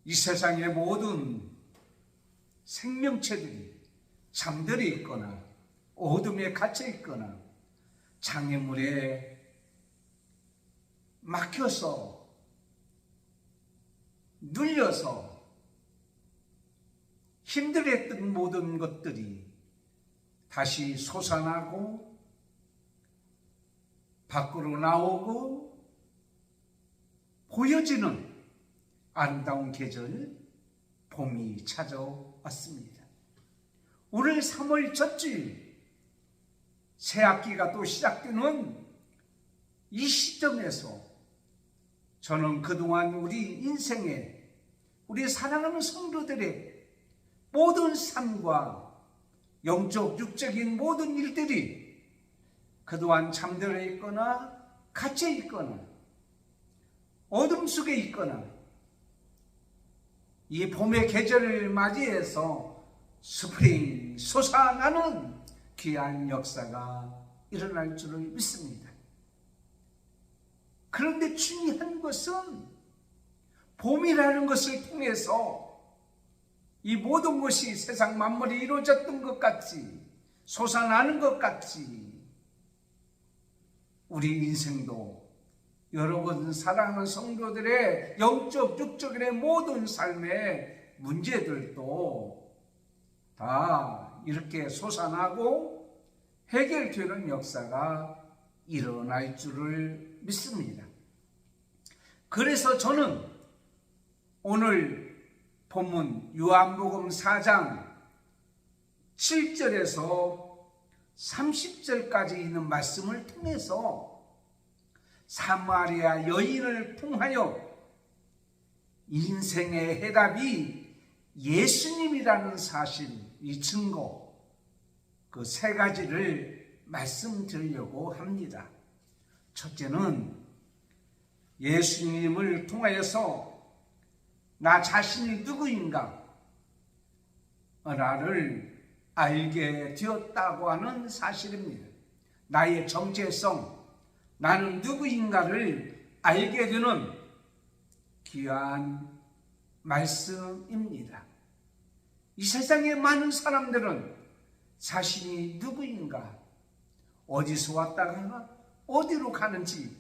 이 세상의 모든 생명체들이 잠들어 있거나 어둠에 갇혀 있거나 장애물에 막혀서 눌려서 힘들었던 모든 것들이 다시 솟아나고 밖으로 나오고 보여지는 아름다운 계절 봄이 찾아왔습니다. 오늘 3월 첫주일 새학기가 또 시작되는 이 시점에서 저는 그동안 우리 인생에 우리 사랑하는 성도들의 모든 삶과 영적 육적인 모든 일들이 그동안 잠들어 있거나 갇혀 있거나 어둠 속에 있거나 이 봄의 계절을 맞이해서 스프링 솟아나는 귀한 역사가 일어날 줄을 믿습니다. 그런데 중요한 것은 봄이라는 것을 통해서 이 모든 것이 세상 만물이 이루어졌던 것 같이 솟아나는 것 같이 우리 인생도 여러분 사랑하는 성도들의 영적 육적의 모든 삶의 문제들도 다 이렇게 솟아나고 해결되는 역사가 일어날 줄을 믿습니다. 그래서 저는 오늘 본문 요한복음 4장 7절에서 30절까지 있는 말씀을 통해서 사마리아 여인을 통하여 인생의 해답이 예수님이라는 사실, 이 증거, 그 세 가지를 말씀드리려고 합니다. 첫째는 예수님을 통하여서 나 자신이 누구인가 나를 알게 되었다고 하는 사실입니다. 나의 정체성, 나는 누구인가를 알게 되는 귀한 말씀입니다. 이 세상의 많은 사람들은 자신이 누구인가, 어디서 왔다가 어디로 가는지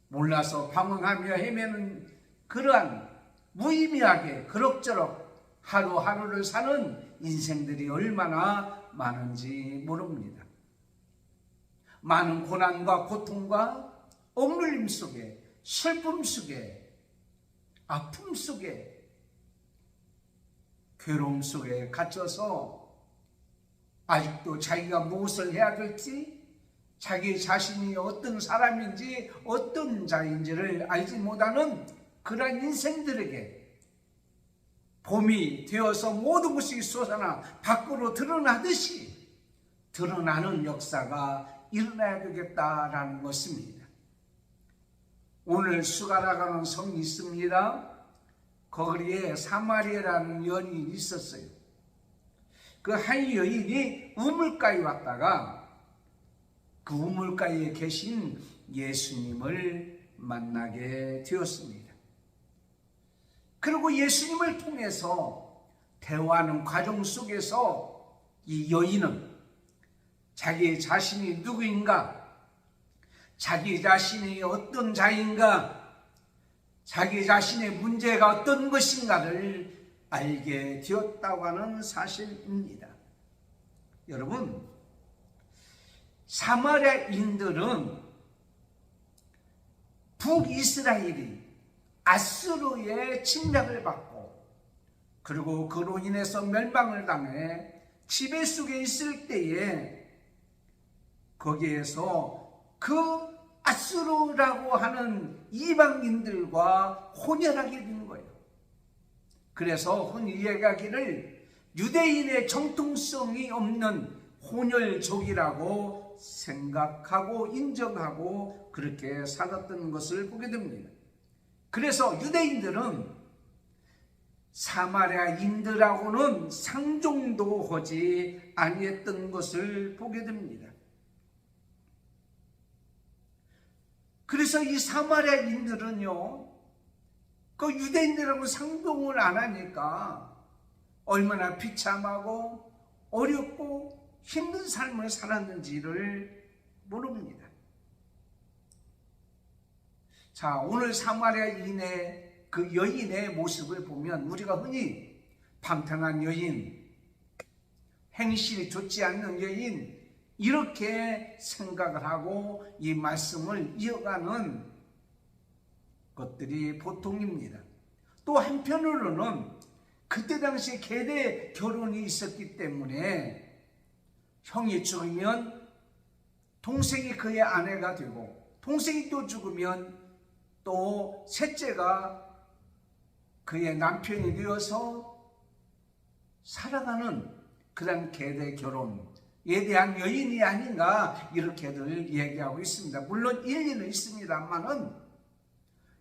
몰라서 방황하며 헤매는 그러한 무의미하게 그럭저럭 하루하루를 사는 인생들이 얼마나 많은지 모릅니다. 많은 고난과 고통과 억눌림 속에, 슬픔 속에, 아픔 속에, 괴로움 속에 갇혀서 아직도 자기가 무엇을 해야 될지, 자기 자신이 어떤 사람인지 어떤 자인지를 알지 못하는 그러한 인생들에게 봄이 되어서 모든 것이 솟아나 밖으로 드러나듯이 드러나는 역사가 일어나야 되겠다라는 것입니다. 오늘 수가라가는 성이 있습니다. 거기에 사마리아라는 여인이 있었어요. 그 한 여인이 우물가에 왔다가 그 우물가에 계신 예수님을 만나게 되었습니다. 그리고 예수님을 통해서 대화하는 과정 속에서 이 여인은 자기 자신이 누구인가, 자기 자신이 어떤 자인가, 자기 자신의 문제가 어떤 것인가를 알게 되었다고 하는 사실입니다. 여러분, 사마리아인들은 북이스라엘이 아수르의 침략을 받고 그리고 그로 인해서 멸망을 당해 지배 속에 있을 때에 거기에서 그 아수르라고 하는 이방인들과 혼혈하게 된 거예요. 그래서 흔히 이야기하기를 유대인의 정통성이 없는 혼혈족이라고 생각하고 인정하고 그렇게 살았던 것을 보게 됩니다. 그래서 유대인들은 사마리아인들하고는 상종도 하지 아니했던 것을 보게 됩니다. 그래서 이 사마리아인들은요, 그 유대인들하고 상종을 안 하니까 얼마나 비참하고 어렵고 힘든 삶을 살았는지를 모릅니다. 자, 오늘 사마리아인의 그 여인의 모습을 보면 우리가 흔히 방탕한 여인, 행실이 좋지 않는 여인, 이렇게 생각을 하고 이 말씀을 이어가는 것들이 보통입니다. 또 한편으로는 그때 당시에 계대 결혼이 있었기 때문에 형이 죽으면 동생이 그의 아내가 되고, 동생이 또 죽으면 또 셋째가 그의 남편이 되어서 살아가는 그런 계대 결혼에 대한 여인이 아닌가, 이렇게들 얘기하고 있습니다. 물론 일리는 있습니다만은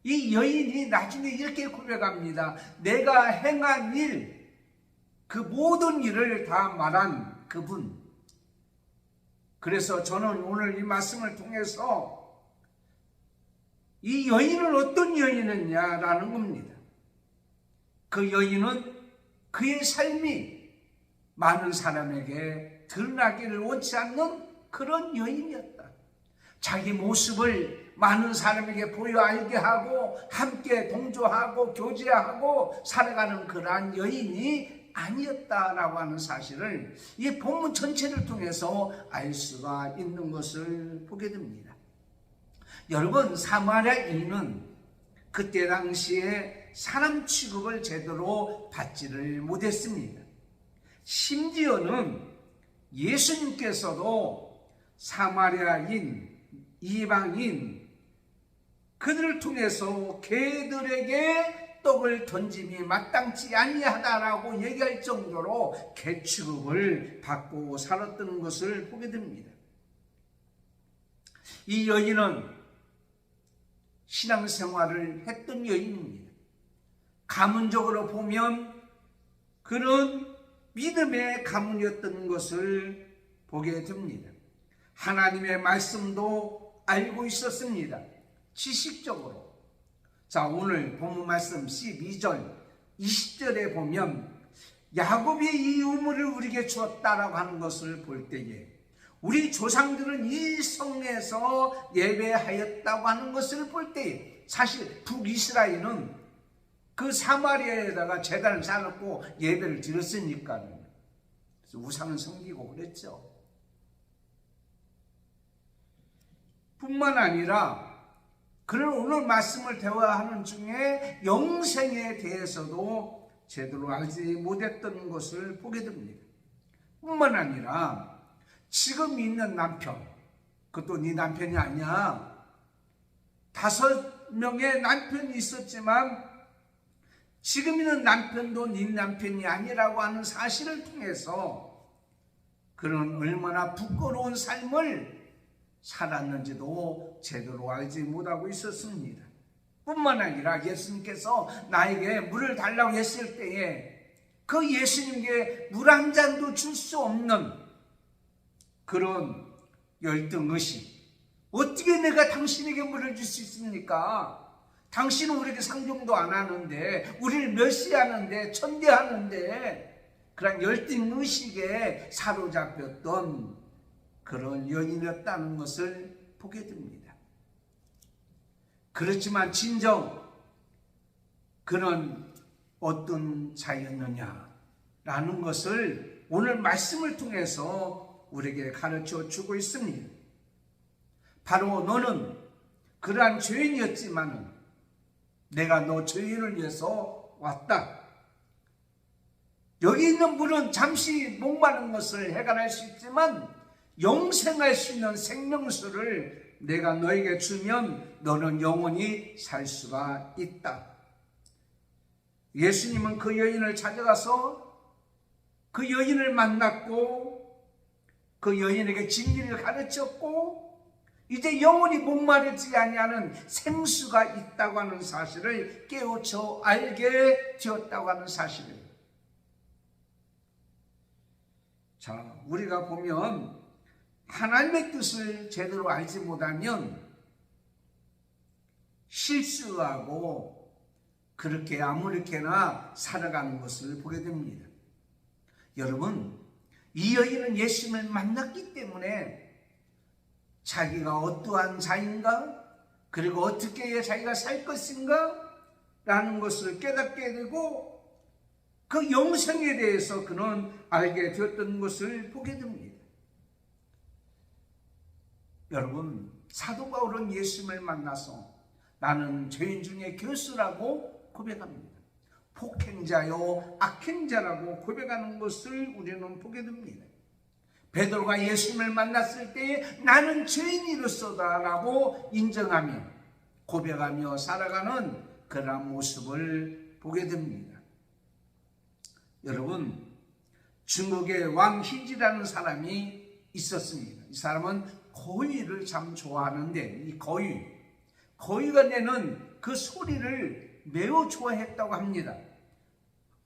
이 여인이 나중에 이렇게 고백합니다. 내가 행한 일, 그 모든 일을 다 말한 그분. 그래서 저는 오늘 이 말씀을 통해서 이 여인은 어떤 여인이었냐라는 겁니다. 그 여인은 그의 삶이 많은 사람에게 드러나기를 원치 않는 그런 여인이었다. 자기 모습을 많은 사람에게 보여 알게 하고 함께 동조하고 교제하고 살아가는 그러한 여인이 아니었다라고 하는 사실을 이 본문 전체를 통해서 알 수가 있는 것을 보게 됩니다. 여러분, 사마리아인은 그때 당시에 사람 취급을 제대로 받지를 못했습니다. 심지어는 예수님께서도 사마리아인, 이방인, 그들을 통해서 개들에게 떡을 던짐이 마땅치 아니하다라고 얘기할 정도로 개 취급을 받고 살았던 것을 보게 됩니다. 이 여인은 신앙생활을 했던 여인입니다. 가문적으로 보면 그런 믿음의 가문이었던 것을 보게 됩니다. 하나님의 말씀도 알고 있었습니다. 지식적으로. 자, 오늘 본문 말씀 12절, 20절에 보면 야곱이 이 우물을 우리에게 주었다라고 하는 것을 볼 때에 우리 조상들은 이 성에서 예배하였다고 하는 것을 볼 때에 사실 북이스라엘은 그 사마리아에다가 제단을 쌓았고 예배를 드렸으니까요. 그래서 우상을 섬기고 그랬죠. 뿐만 아니라 그런 오늘 말씀을 대화하는 중에 영생에 대해서도 제대로 알지 못했던 것을 보게 됩니다. 뿐만 아니라 지금 있는 남편, 그것도 네 남편이 아니야. 5명의 남편이 있었지만 지금 있는 남편도 네 남편이 아니라고 하는 사실을 통해서 그는 얼마나 부끄러운 삶을 살았는지도 제대로 알지 못하고 있었습니다. 뿐만 아니라 예수님께서 나에게 물을 달라고 했을 때에 그 예수님께 물 한 잔도 줄 수 없는 그런 열등의식. 어떻게 내가 당신에게 물을 줄 수 있습니까? 당신은 우리에게 상종도 안 하는데, 우리를 멸시하는데, 천대하는데, 그런 열등의식에 사로잡혔던 그런 여인이었다는 것을 보게 됩니다. 그렇지만 진정 그는 어떤 자였느냐라는 것을 오늘 말씀을 통해서 우리에게 가르쳐 주고 있습니다. 바로 너는 그러한 죄인이었지만 내가 너 죄인을 위해서 왔다. 여기 있는 물은 잠시 목마른 것을 해결할 수 있지만 영생할 수 있는 생명수를 내가 너에게 주면 너는 영원히 살 수가 있다. 예수님은 그 여인을 찾아가서 그 여인을 만났고 그 여인에게 진리를 가르쳤고 이제 영원히 목마르지 아니하는 생수가 있다고 하는 사실을 깨우쳐 알게 되었다고 하는 사실이에요. 자, 우리가 보면 하나님의 뜻을 제대로 알지 못하면 실수하고 그렇게 아무렇게나 살아가는 것을 보게 됩니다. 여러분, 이 여인은 예수님을 만났기 때문에 자기가 어떠한 자인가, 그리고 어떻게 자기가 살 것인가 라는 것을 깨닫게 되고 그 영생에 대해서 그는 알게 되었던 것을 보게 됩니다. 여러분, 사도 바울은 예수님을 만나서 나는 죄인 중에 교수라고 고백합니다. 폭행자요 악행자라고 고백하는 것을 우리는 보게 됩니다. 베드로가 예수님을 만났을 때에 나는 죄인이로소다 라고 인정하며 고백하며 살아가는 그런 모습을 보게 됩니다. 여러분, 중국에 왕희지라는 사람이 있었습니다. 이 사람은 거위를 참 좋아하는데 이 거위가 내는 그 소리를 매우 좋아했다고 합니다.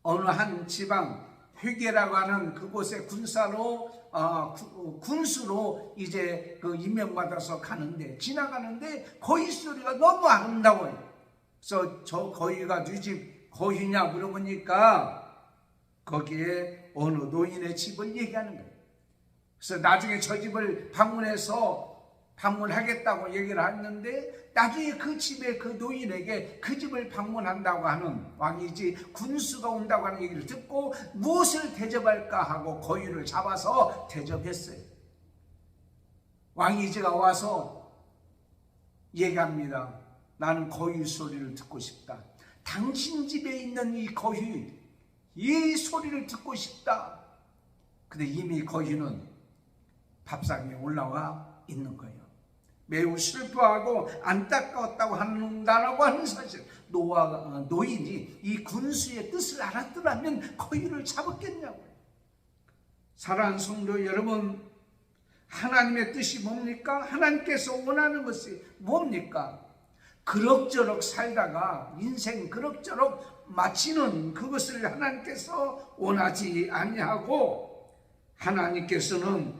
어느 한 지방 회계라고 하는 그곳에 군수로 이제 그 임명받아서 지나가는데 거위 소리가 너무 아름다워요. 그래서 저 거위가 네 집 거위냐 물어보니까 거기에 어느 노인의 집을 얘기하는 거예요. 그래서 나중에 저 집을 방문하겠다고 얘기를 했는데 나중에 그 집에 그 노인에게 그 집을 방문한다고 하는 왕이지 군수가 온다고 하는 얘기를 듣고 무엇을 대접할까 하고 거위를 잡아서 대접했어요. 왕이지가 와서 얘기합니다. 나는 거위 소리를 듣고 싶다. 당신 집에 있는 이 거위, 이 소리를 듣고 싶다. 근데 이미 거위는 밥상에 올라와 있는 거예요. 매우 슬퍼하고 안타까웠다고 한다라고 하는 사실. 노인이 이 군수의 뜻을 알았더라면 거위를 잡았겠냐고요. 사랑하는 성도 여러분, 하나님의 뜻이 뭡니까? 하나님께서 원하는 것이 뭡니까? 그럭저럭 살다가 인생 그럭저럭 마치는 그것을 하나님께서 원하지 아니하고 하나님께서는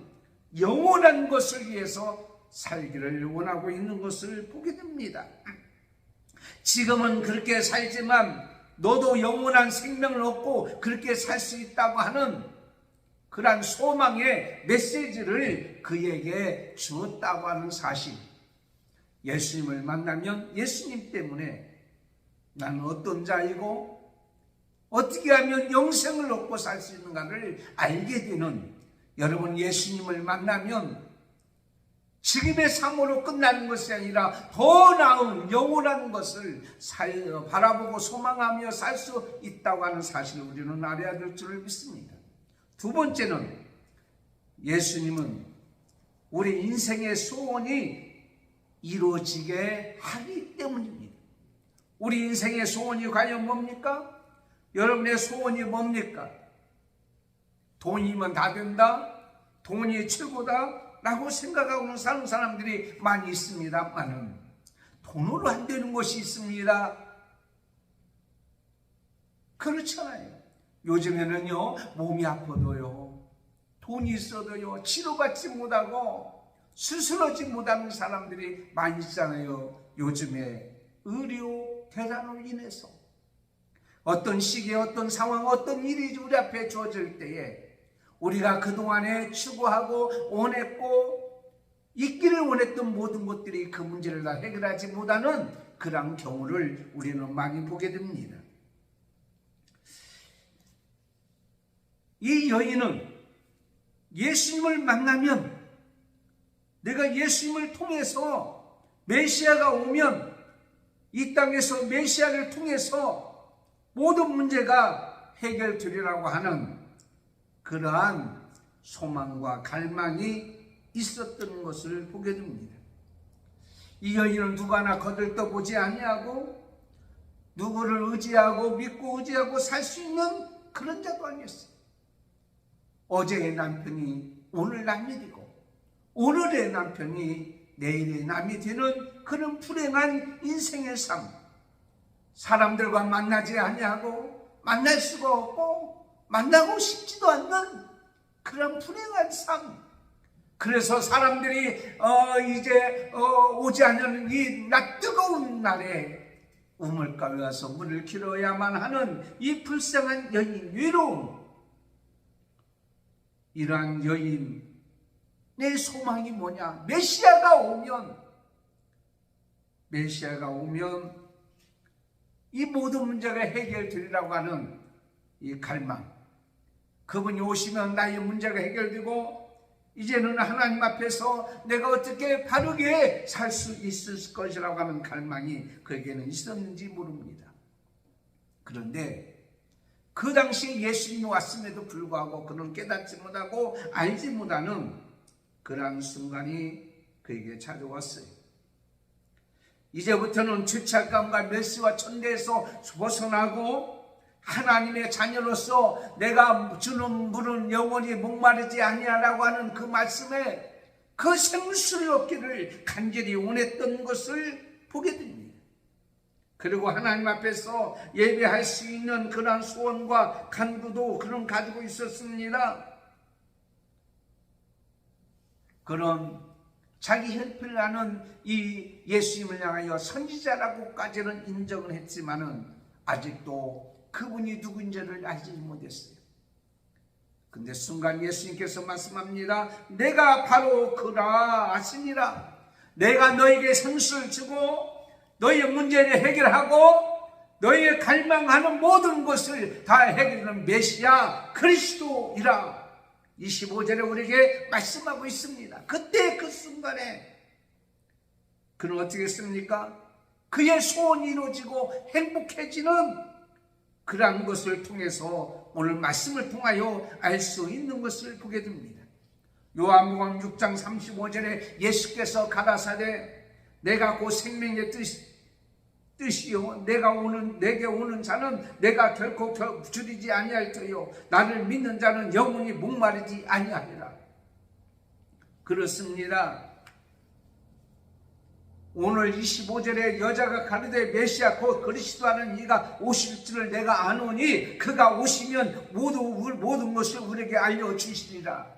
영원한 것을 위해서 살기를 원하고 있는 것을 보게 됩니다. 지금은 그렇게 살지만 너도 영원한 생명을 얻고 그렇게 살 수 있다고 하는 그러한 소망의 메시지를 그에게 주었다고 하는 사실. 예수님을 만나면 예수님 때문에 나는 어떤 자이고 어떻게 하면 영생을 얻고 살 수 있는가를 알게 되는, 여러분, 예수님을 만나면 지금의 삶으로 끝나는 것이 아니라 더 나은 영원한 것을 바라보고 소망하며 살 수 있다고 하는 사실을 우리는 알아야 될 줄을 믿습니다. 두 번째는 예수님은 우리 인생의 소원이 이루어지게 하기 때문입니다. 우리 인생의 소원이 과연 뭡니까? 여러분의 소원이 뭡니까? 돈이면 다 된다? 돈이 최고다? 라고 생각하고 사는 사람들이 많이 있습니다만은 돈으로 안 되는 것이 있습니다. 그렇잖아요. 요즘에는요, 몸이 아파도요, 돈이 있어도요, 치료받지 못하고 수술하지 못하는 사람들이 많이 있잖아요. 요즘에 의료 대란으로 인해서 어떤 시기에 어떤 상황, 어떤 일이 우리 앞에 주어질 때에 우리가 그동안에 추구하고 원했고 있기를 원했던 모든 것들이 그 문제를 다 해결하지 못하는 그런 경우를 우리는 많이 보게 됩니다. 이 여인은 예수님을 만나면, 내가 예수님을 통해서 메시아가 오면 이 땅에서 메시아를 통해서 모든 문제가 해결되리라고 하는 그러한 소망과 갈망이 있었던 것을 보게 됩니다. 이 여인은 누구 하나 거들떠보지 아니하고 누구를 의지하고 믿고 의지하고 살 수 있는 그런 자도 아니었어요. 어제의 남편이 오늘 남이 되고 오늘의 남편이 내일의 남이 되는 그런 불행한 인생의 삶. 사람들과 만나지 아니하고 만날 수가 없고 만나고 싶지도 않는 그런 불행한 삶. 그래서 사람들이 이제 오지 않는 이 뜨거운 날에 우물가에 와서 물을 길어야만 하는 이 불쌍한 여인, 외로움. 이러한 여인, 내 소망이 뭐냐? 메시아가 오면 이 모든 문제가 해결되리라고 하는 이 갈망. 그분이 오시면 나의 문제가 해결되고 이제는 하나님 앞에서 내가 어떻게 바르게 살 수 있을 것이라고 하는 갈망이 그에게는 있었는지 모릅니다. 그런데 그 당시에 예수님이 왔음에도 불구하고 그는 깨닫지 못하고 알지 못하는 그러한 순간이 그에게 찾아왔어요. 이제부터는 죄책감과 멸시와 천대에서 벗어나고 하나님의 자녀로서 내가 주는 물은 영원히 목마르지 아니하라고 하는 그 말씀에 그 생수를 얻기를 간절히 원했던 것을 보게 됩니다. 그리고 하나님 앞에서 예배할 수 있는 그런 소원과 간구도 그는 가지고 있었습니다. 그런 자기 혈필을 하는 이 예수님을 향하여 선지자라고까지는 인정을 했지만은 아직도 그분이 누구인지를 알지 못했어요. 근데 순간 예수님께서 말씀합니다. 내가 바로 그라 하시니라. 내가 너에게 생수를 주고 너희의 문제를 해결하고 너희의 갈망하는 모든 것을 다 해결하는 메시아 그리스도이라. 25절에 우리에게 말씀하고 있습니다. 그때 그 순간에 그는 어떻게 했습니까? 그의 소원이 이루어지고 행복해지는 그러한 것을 통해서 오늘 말씀을 통하여 알 수 있는 것을 보게 됩니다. 요한복음 6장 35절에 예수께서 가라사대 내가 곧 생명의 뜻이요 내게 오는 자는 내가 결코 줄이지 아니할 터요 나를 믿는 자는 영원히 목마르지 아니하리라. 그렇습니다. 오늘 25절에 여자가 가르되 메시아 곧 그리스도 하는 이가 오실 줄을 내가 아노니 그가 오시면 모든 것을 우리에게 알려주시리라.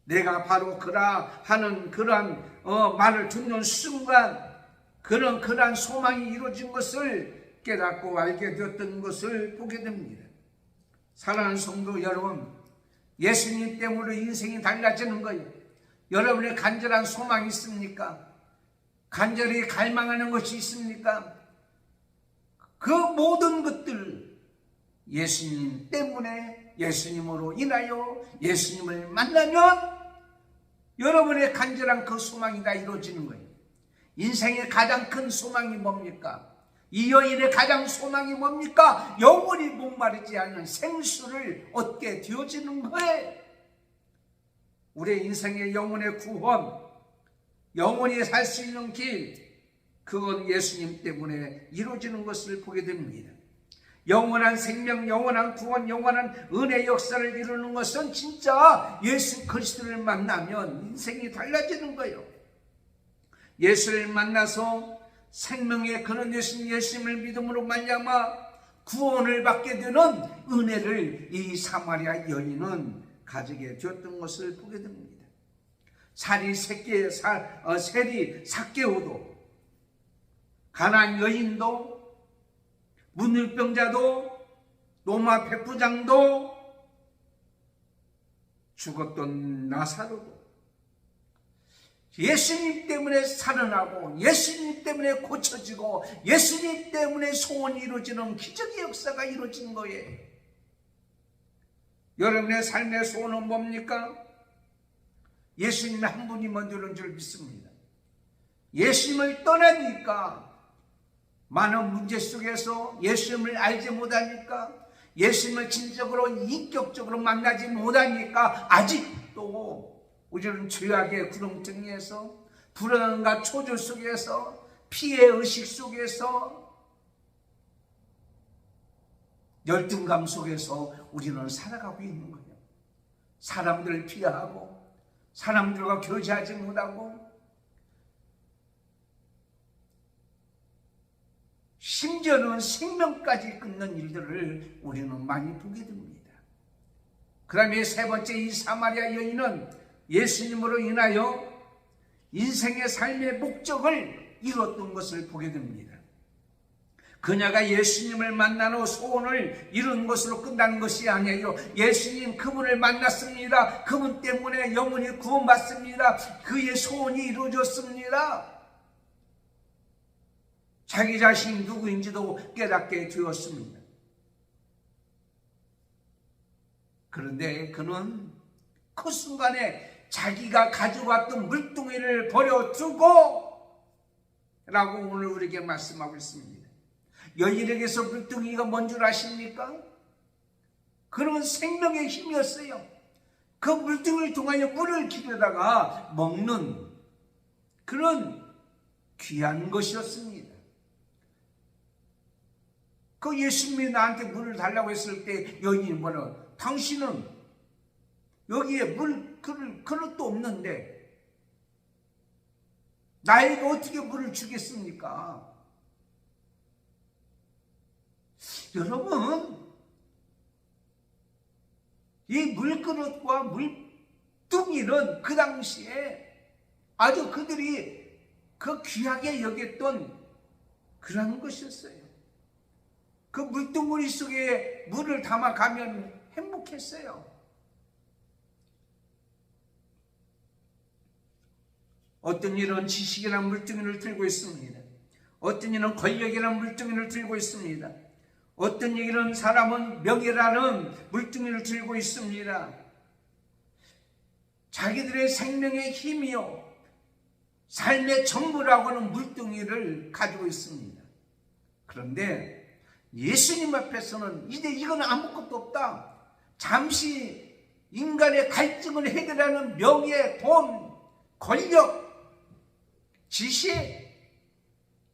내가 바로 그라 하는 그러한 말을 듣는 순간 그러한 소망이 이루어진 것을 깨닫고 알게 되었던 것을 보게 됩니다. 사랑하는 성도 여러분, 예수님 때문에 인생이 달라지는 거예요. 여러분의 간절한 소망이 있습니까? 간절히 갈망하는 것이 있습니까? 그 모든 것들 예수님 때문에 예수님으로 인하여 예수님을 만나면 여러분의 간절한 그 소망이 다 이루어지는 거예요. 인생의 가장 큰 소망이 뭡니까? 이 여인의 가장 소망이 뭡니까? 영원히 목마르지 않는 생수를 얻게 되어지는 거예요. 우리의 인생의 영혼의 구원, 영원히 살 수 있는 길, 그건 예수님 때문에 이루어지는 것을 보게 됩니다. 영원한 생명, 영원한 구원, 영원한 은혜 역사를 이루는 것은 진짜 예수 그리스도를 만나면 인생이 달라지는 거예요. 예수를 만나서 생명의 근원 되신 예수님을 믿음으로 말미암아 구원을 받게 되는 은혜를 이 사마리아 여인은 가지게 되었던 것을 보게 됩니다. 세리 삭개오도, 가나안 여인도, 문둥병자도, 로마 백부장도, 죽었던 나사로도 예수님 때문에 살아나고 예수님 때문에 고쳐지고 예수님 때문에 소원이 이루어지는 기적의 역사가 이루어진 거예요. 여러분의 삶의 소원은 뭡니까? 예수님 한 분이 먼저인 줄 믿습니다. 예수님을 떠나니까 많은 문제 속에서 예수님을 알지 못하니까 예수님을 진정으로 인격적으로 만나지 못하니까 아직도 우리는 죄악의 구렁텅이에서 불안과 초조 속에서 피해 의식 속에서 열등감 속에서 우리는 살아가고 있는 거예요. 사람들을 피하고 사람들과 교제하지 못하고 심지어는 생명까지 끊는 일들을 우리는 많이 보게 됩니다. 그 다음에 세 번째 이 사마리아 여인은 예수님으로 인하여 인생의 삶의 목적을 이뤘던 것을 보게 됩니다. 그녀가 예수님을 만나는 소원을 이룬 것으로 끝나는 것이 아니에요. 예수님 그분을 만났습니다. 그분 때문에 영혼이 구원받습니다. 그의 소원이 이루어졌습니다. 자기 자신이 누구인지도 깨닫게 되었습니다. 그런데 그는 그 순간에 자기가 가져왔던 물뚱이를 버려두고 라고 오늘 우리에게 말씀하고 있습니다. 여인에게서 물뚱이가 뭔 줄 아십니까? 그런 생명의 힘이었어요. 그 물뚱이를 통하여 물을 기르다가 먹는 그런 귀한 것이었습니다. 그 예수님이 나한테 물을 달라고 했을 때 여인이 뭐라, 당신은 여기에 물 그릇도 없는데 나에게 어떻게 물을 주겠습니까? 여러분, 이 물그릇과 물뚱이는 그 당시에 아주 그들이 그 귀하게 여겼던 그런 것이었어요. 그 물뚱이 속에 물을 담아가면 행복했어요. 어떤 이는 지식이라는 물뚱이를 들고 있습니다. 어떤 이는 권력이라는 물뚱이를 들고 있습니다. 어떤 이는 사람은 명예라는 물뚱이를 들고 있습니다. 자기들의 생명의 힘이요 삶의 전부라고 하는 물뚱이를 가지고 있습니다. 그런데 예수님 앞에서는 이제 이건 아무것도 없다. 잠시 인간의 갈증을 해결하는 명예, 돈, 권력, 지식,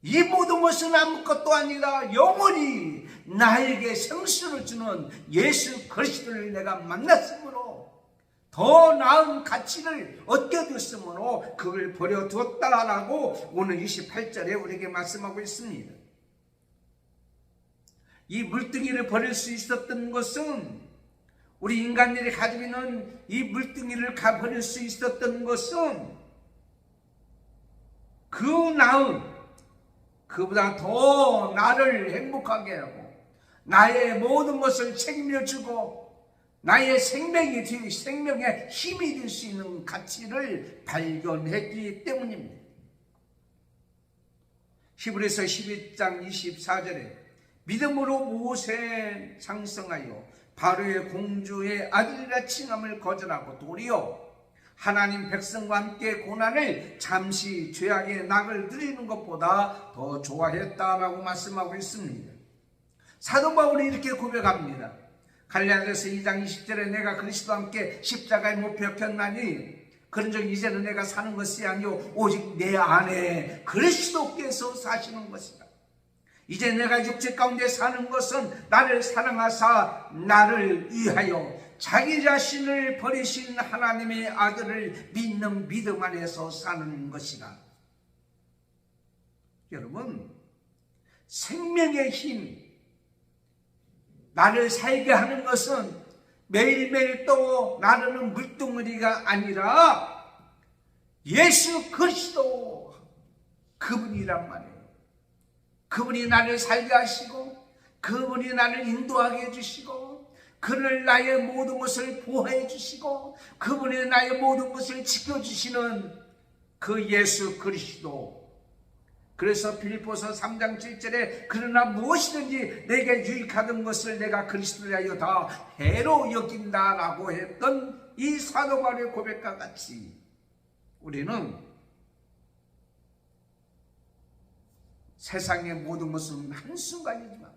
이 모든 것은 아무것도 아니라 영원히 나에게 생수를 주는 예수 그리스도를 내가 만났으므로 더 나은 가치를 얻겨뒀으므로 그걸 버려두었다라고 오늘 28절에 우리에게 말씀하고 있습니다. 이 물뚱이를 버릴 수 있었던 것은, 우리 인간들이 가지고 있는 이 물뚱이를 버릴 수 있었던 것은 그 나은, 그보다 더 나를 행복하게 하고 나의 모든 것을 책임져주고 나의 생명의 힘이 될 수 있는 가치를 발견했기 때문입니다. 히브리서 11장 24절에 믿음으로 모세 장성하여 바로의 공주의 아들이라 칭함을 거절하고 도리어 하나님 백성과 함께 고난을 잠시 죄악의 낙을 누리는 것보다 더 좋아했다라고 말씀하고 있습니다. 사도 바울이 이렇게 고백합니다. 갈라디아서 2장 20절에 내가 그리스도와 함께 십자가에 못 박혔나니 그런즉 이제는 내가 사는 것이 아니요 오직 내 안에 그리스도께서 사시는 것이다. 이제 내가 육체 가운데 사는 것은 나를 사랑하사 나를 위하여 자기 자신을 버리신 하나님의 아들을 믿는 믿음 안에서 사는 것이다. 여러분, 생명의 힘, 나를 살게 하는 것은 매일매일 또 나르는 물동어리가 아니라 예수 그리스도 그분이란 말이에요. 그분이 나를 살게 하시고 그분이 나를 인도하게 해주시고 그를 나의 모든 것을 보호해 주시고 그분이 나의 모든 것을 지켜주시는 그 예수 그리스도. 그래서 빌립보서 3장 7절에 그러나 무엇이든지 내게 유익하던 것을 내가 그리스도를 하여 다 해로 여긴다라고 했던 이 사도 바울의 고백과 같이 우리는 세상의 모든 것은 한순간이지만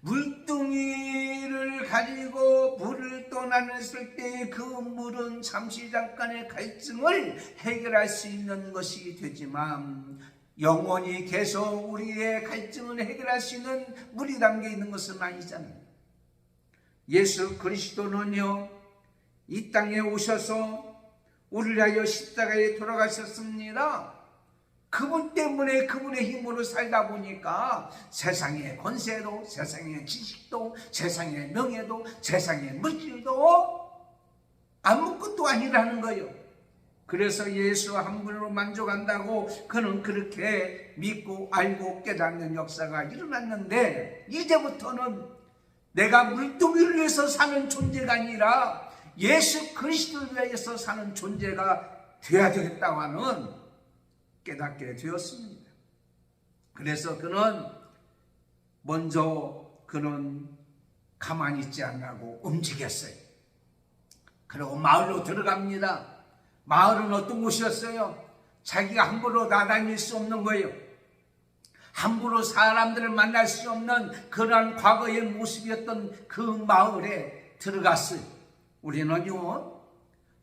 물뚱이를 가지고 물을 떠나냈을 때 그 물은 잠시 잠깐의 갈증을 해결할 수 있는 것이 되지만 영원히 계속 우리의 갈증을 해결할 수 있는 물이 담겨 있는 것은 아니잖아요. 예수 그리스도는요 이 땅에 오셔서 우리를 위하여 십자가에 돌아가셨습니다. 그분 때문에 그분의 힘으로 살다 보니까 세상의 권세도 세상의 지식도 세상의 명예도 세상의 물질도 아무것도 아니라는 거예요. 그래서 예수 한 분으로 만족한다고 그는 그렇게 믿고 알고 깨닫는 역사가 일어났는데, 이제부터는 내가 물동이를 위해서 사는 존재가 아니라 예수 그리스도를 위해서 사는 존재가 되어야 되겠다고 하는 깨닫게 되었습니다. 그래서 그는 가만히 있지 않고 움직였어요. 그리고 마을로 들어갑니다. 마을은 어떤 곳이었어요? 자기가 함부로 나다닐 수 없는 거예요. 함부로 사람들을 만날 수 없는 그러한 과거의 모습이었던 그 마을에 들어갔어요. 우리는요,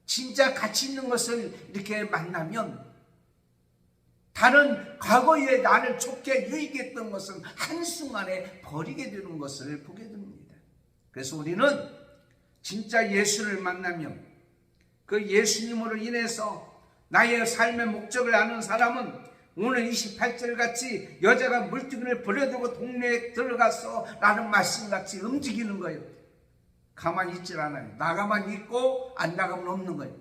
진짜 가치 있는 것을 이렇게 만나면 다른 과거에 나를 좋게 유익했던 것은 한순간에 버리게 되는 것을 보게 됩니다. 그래서 우리는 진짜 예수를 만나면 그 예수님으로 인해서 나의 삶의 목적을 아는 사람은 오늘 28절 같이 여자가 물두기를 버려두고 동네에 들어가서 라는 말씀같이 움직이는 거예요. 가만히 있질 않아요. 나가만 있고 안 나가면 없는 거예요.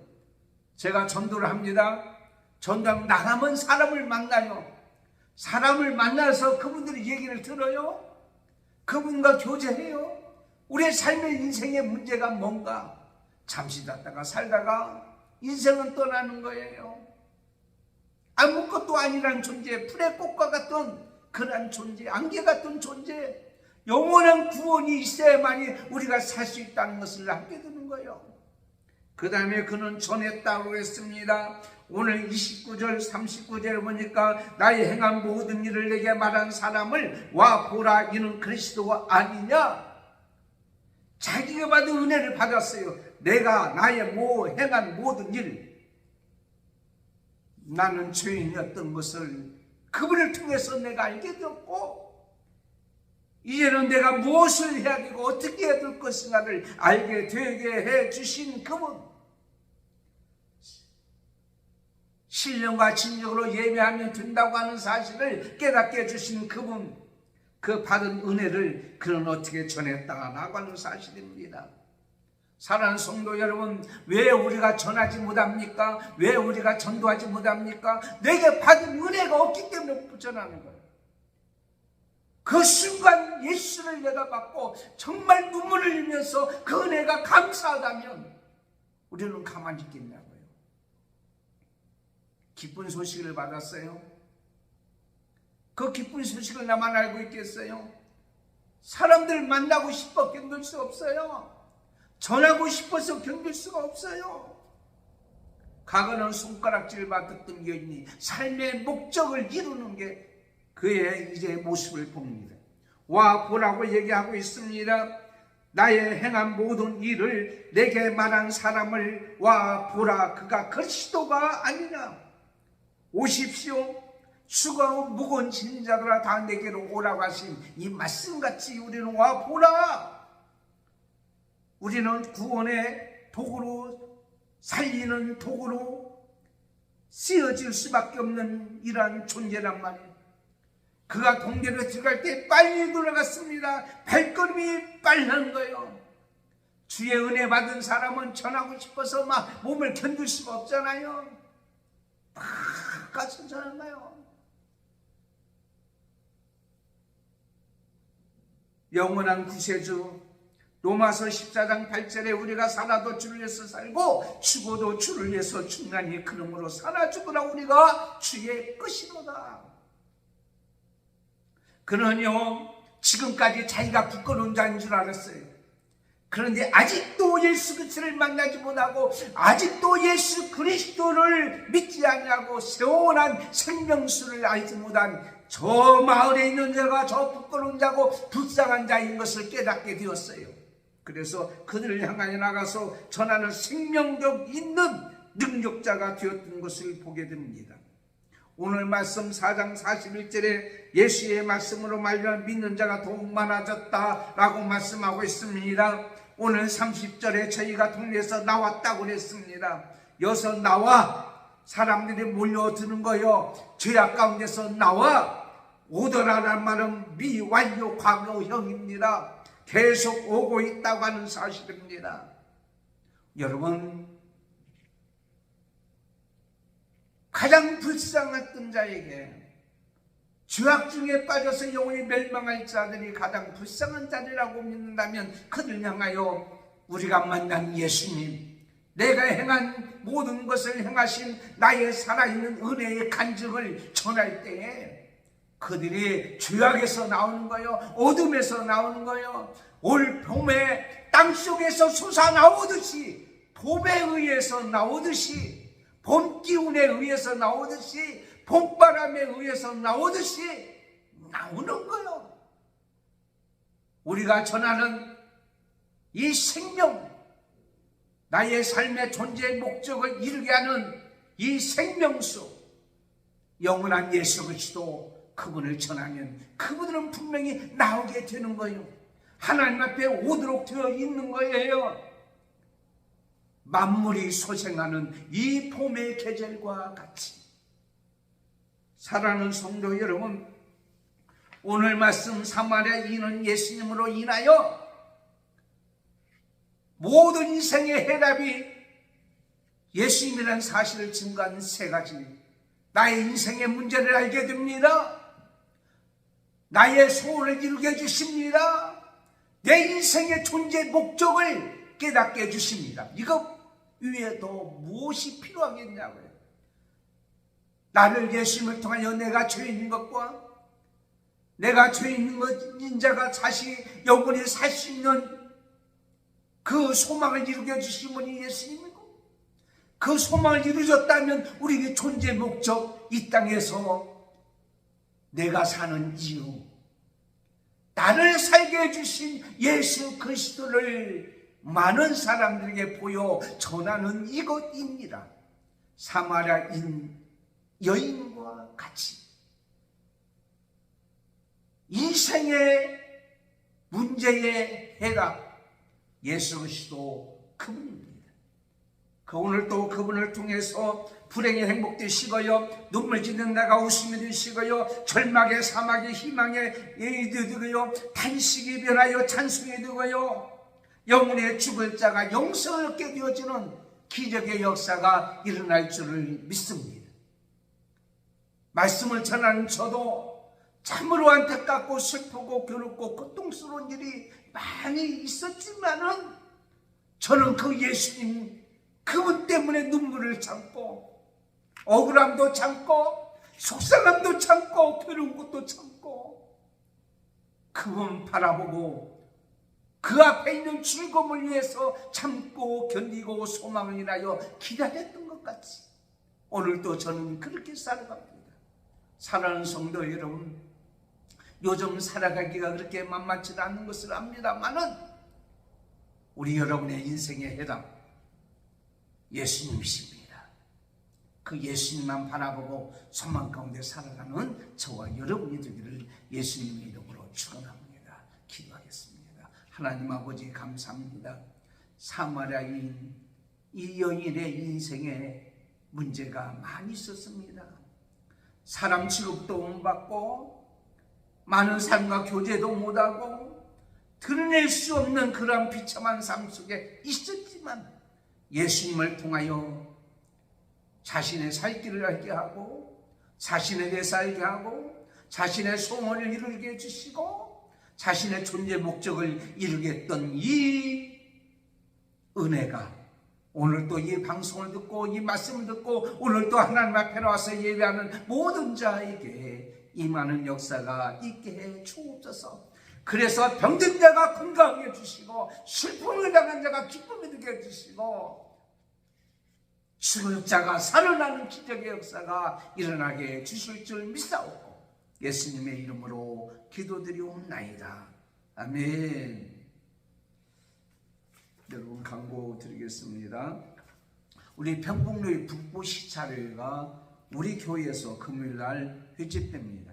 제가 전도를 합니다. 전도하면 나가면 사람을 만나요. 사람을 만나서 그분들의 얘기를 들어요. 그분과 교제해요. 우리의 삶의 인생의 문제가 뭔가 잠시 잤다가 살다가 인생은 떠나는 거예요. 아무것도 아니란 존재, 풀의 꽃과 같은 그런 존재, 안개 같은 존재, 영원한 구원이 있어야만이 우리가 살 수 있다는 것을 알게 되는 거예요. 그 다음에 그는 전했다고 했습니다. 오늘 29절 39절을 보니까 나의 행한 모든 일을 내게 말한 사람을 와 보라, 이는 그리스도가 아니냐. 자기가 받은 은혜를 받았어요. 내가 나의 행한 모든 일, 나는 죄인이었던 것을 그분을 통해서 내가 알게 되었고, 이제는 내가 무엇을 해야 되고 어떻게 해야 될 것인가를 알게 되게 해주신 그분, 신령과 진정으로 예배하면 된다고 하는 사실을 깨닫게 해주신 그분, 그 받은 은혜를 그는 어떻게 전했다라고 하는 사실입니다. 사랑하는 성도 여러분, 왜 우리가 전하지 못합니까? 왜 우리가 전도하지 못합니까? 내게 받은 은혜가 없기 때문에 전하는 거예요. 그 순간 예수를 내가 받고 정말 눈물을 흘리면서 그 은혜가 감사하다면 우리는 가만히 있겠냐고요. 기쁜 소식을 받았어요. 그 기쁜 소식을 나만 알고 있겠어요? 사람들 만나고 싶어 견딜 수 없어요. 전하고 싶어서 견딜 수가 없어요. 과거는 손가락질 받았던 여인이 삶의 목적을 이루는 게 그의 이제 모습을 봅니다. 와 보라고 얘기하고 있습니다. 나의 행한 모든 일을 내게 말한 사람을 와 보라, 그가 그리스도가 아니냐. 오십시오. 수고하고 무거운 짐진 자들아 다 내게로 오라고 하신 이 말씀같이 우리는 와 보라. 우리는 구원의 도구로, 살리는 도구로 쓰여질 수밖에 없는 이러한 존재란 말이에요. 그가 동네로 들어갈 때 빨리 돌아갔습니다. 발걸음이 빨리 거예요. 주의 은혜 받은 사람은 전하고 싶어서 막 몸을 견딜 수가 없잖아요. 막 가서 전하나요? 영원한 구세주, 로마서 14장 8절에 우리가 살아도 주를 위해서 살고 죽어도 주를 위해서 죽나니 그러므로 살아 죽으라 우리가 주의 것이로다. 그는요, 지금까지 자기가 부끄러운 자인 줄 알았어요. 그런데 아직도 예수 그리스도를 만나지 못하고 아직도 예수 그리스도를 믿지 않냐고 세원한 생명수를 알지 못한 저 마을에 있는 자가 저 부끄러운 자고 불쌍한 자인 것을 깨닫게 되었어요. 그래서 그들을 향하여 나가서 전하는 생명력 있는 능력자가 되었던 것을 보게 됩니다. 오늘 말씀 4장 41절에 예수의 말씀으로 말미암아 믿는 자가 더욱 많아졌다라고 말씀하고 있습니다. 오늘 30절에 저희가 동네에서 나왔다고 그랬습니다. 여기서 나와 사람들이 몰려드는 거요. 죄악 가운데서 나와. 오더라라는 말은 미완료 과거형입니다. 계속 오고 있다고 하는 사실입니다. 여러분, 가장 불쌍했던 자에게, 죄악 중에 빠져서 영원히 멸망할 자들이 가장 불쌍한 자리라고 믿는다면 그들 향하여 우리가 만난 예수님, 내가 행한 모든 것을 행하신 나의 살아있는 은혜의 간증을 전할 때에 그들이 죄악에서 나오는 거요, 어둠에서 나오는 거요, 올 봄에 땅속에서 솟아나오듯이, 봄에 의해서 나오듯이, 봄 기운에 의해서 나오듯이, 봄바람에 의해서 나오듯이 나오는 거요. 우리가 전하는 이 생명, 나의 삶의 존재의 목적을 이루게 하는 이 생명수, 영원한 예수 그리스도, 그분을 전하면 그분들은 분명히 나오게 되는 거예요. 하나님 앞에 오도록 되어 있는 거예요. 만물이 소생하는 이 봄의 계절과 같이. 사랑하는 성도 여러분, 오늘 말씀 사마리아 인은 예수님으로 인하여 모든 인생의 해답이 예수님이라는 사실을 증거한 세 가지, 나의 인생의 문제를 알게 됩니다. 나의 소원을 이루게 해주십니다. 내 인생의 존재 목적을 깨닫게 해주십니다. 이것 위에 더 무엇이 필요하겠냐고요. 나를 예수님을 통하여 내가 죄인인 것과 내가 죄인인 자가 다시 영원히 살 수 있는 그 소망을 이루게 해주신 분이 예수님이고, 그 소망을 이루어졌다면 우리의 존재 목적, 이 땅에서 내가 사는 이유, 나를 살게 해주신 예수 그리스도를 많은 사람들에게 보여 전하는 이것입니다. 사마리아인 여인과 같이 인생의 문제의 해답, 예수 그리스도 그분입니다. 오늘 또 그분을 통해서 불행의 행복되시고요, 눈물 짓는 나가 웃음이 되시고요, 절망의 사막의 희망의 예이 되고요, 탄식이 변하여 찬송이 되고요, 영혼의 죽을 자가 영생을 얻게 되어지는 기적의 역사가 일어날 줄을 믿습니다. 말씀을 전하는 저도 참으로 안타깝고 슬프고 괴롭고 고통스러운 일이 많이 있었지만은 저는 그 예수님, 그분 때문에 눈물을 참고 억울함도 참고 속상함도 참고 괴로운 것도 참고 그분 바라보고 그 앞에 있는 즐거움을 위해서 참고 견디고 소망을 인하여 기다렸던 것 같이 오늘도 저는 그렇게 살아갑니다. 사랑하는 성도 여러분, 요즘 살아가기가 그렇게 만만치 않은 것을 압니다만은 우리 여러분의 인생의 해답 예수님이십니다. 그 예수님만 바라보고 소망 가운데 살아가는 저와 여러분이 되기를 예수님의 이름으로 축원합니다. 기도하겠습니다. 하나님 아버지 감사합니다. 사마리아인 이 여인의 인생에 문제가 많이 있었습니다. 사람 취급도 못 받고 많은 사람과 교제도 못하고 드러낼 수 없는 그런 비참한 삶 속에 있었지만 예수님을 통하여 자신의 살 길을 알게 하고 자신의 대사 알게 하고 자신의 소원을 이루게 해주시고 자신의 존재 목적을 이루게 했던 이 은혜가 오늘 또 이 방송을 듣고 이 말씀을 듣고 오늘 또 하나님 앞에 나와서 예배하는 모든 자에게 임하는 역사가 있게 해 주옵소서. 그래서 병든 자가 건강해 주시고 슬픔을 당한 자가 기쁨이 되게 해주시고 죽을 자가 살아나는 기적의 역사가 일어나게 해주실 줄 믿사오고 예수님의 이름으로 기도드리옵나이다. 아멘. 여러분 광고 드리겠습니다. 우리 평북로의 북부시찰회가 우리 교회에서 금요일날 회집합니다.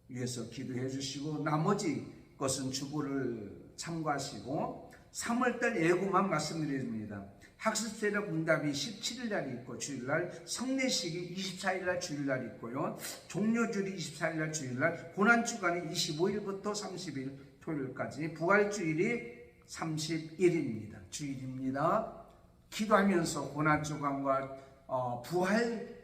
위에서 기도해 주시고 나머지 것은 주보를 참고하시고 3월달 예고만 말씀드립니다. 학습세력 응답이 17일날 있고 주일날, 성례식이 24일날 주일날 있고요, 종료주일이 24일날 주일날, 고난주간이 25일부터 30일 토요일까지, 부활주일이 30일입니다. 주일입니다. 기도하면서 고난주간과 부활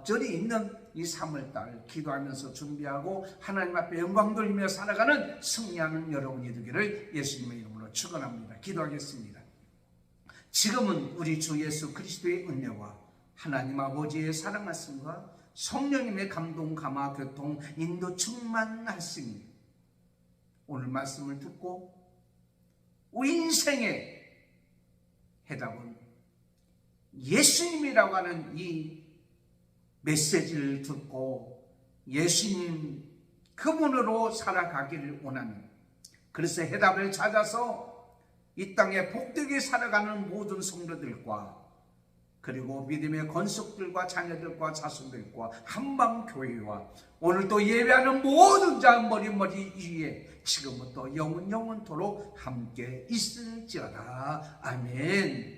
절이 있는 이 3월달 기도하면서 준비하고 하나님 앞에 영광 돌리며 살아가는 승리하는 여러분이 되기를 예수님의 이름으로 축원합니다. 기도하겠습니다. 지금은 우리 주 예수 그리스도의 은혜와 하나님 아버지의 사랑하심과 성령님의 감동, 감화, 교통, 인도 충만하심이 오늘 말씀을 듣고 우리 인생의 해답은 예수님이라고 하는 이 메시지를 듣고 예수님 그분으로 살아가기를 원하는, 그래서 해답을 찾아서 이 땅에 복되게 살아가는 모든 성도들과 그리고 믿음의 건속들과 자녀들과 자손들과 한방교회와 오늘 또 예배하는 모든 자 머리 위에 지금부터 영원토록 함께 있을지어다. 아멘.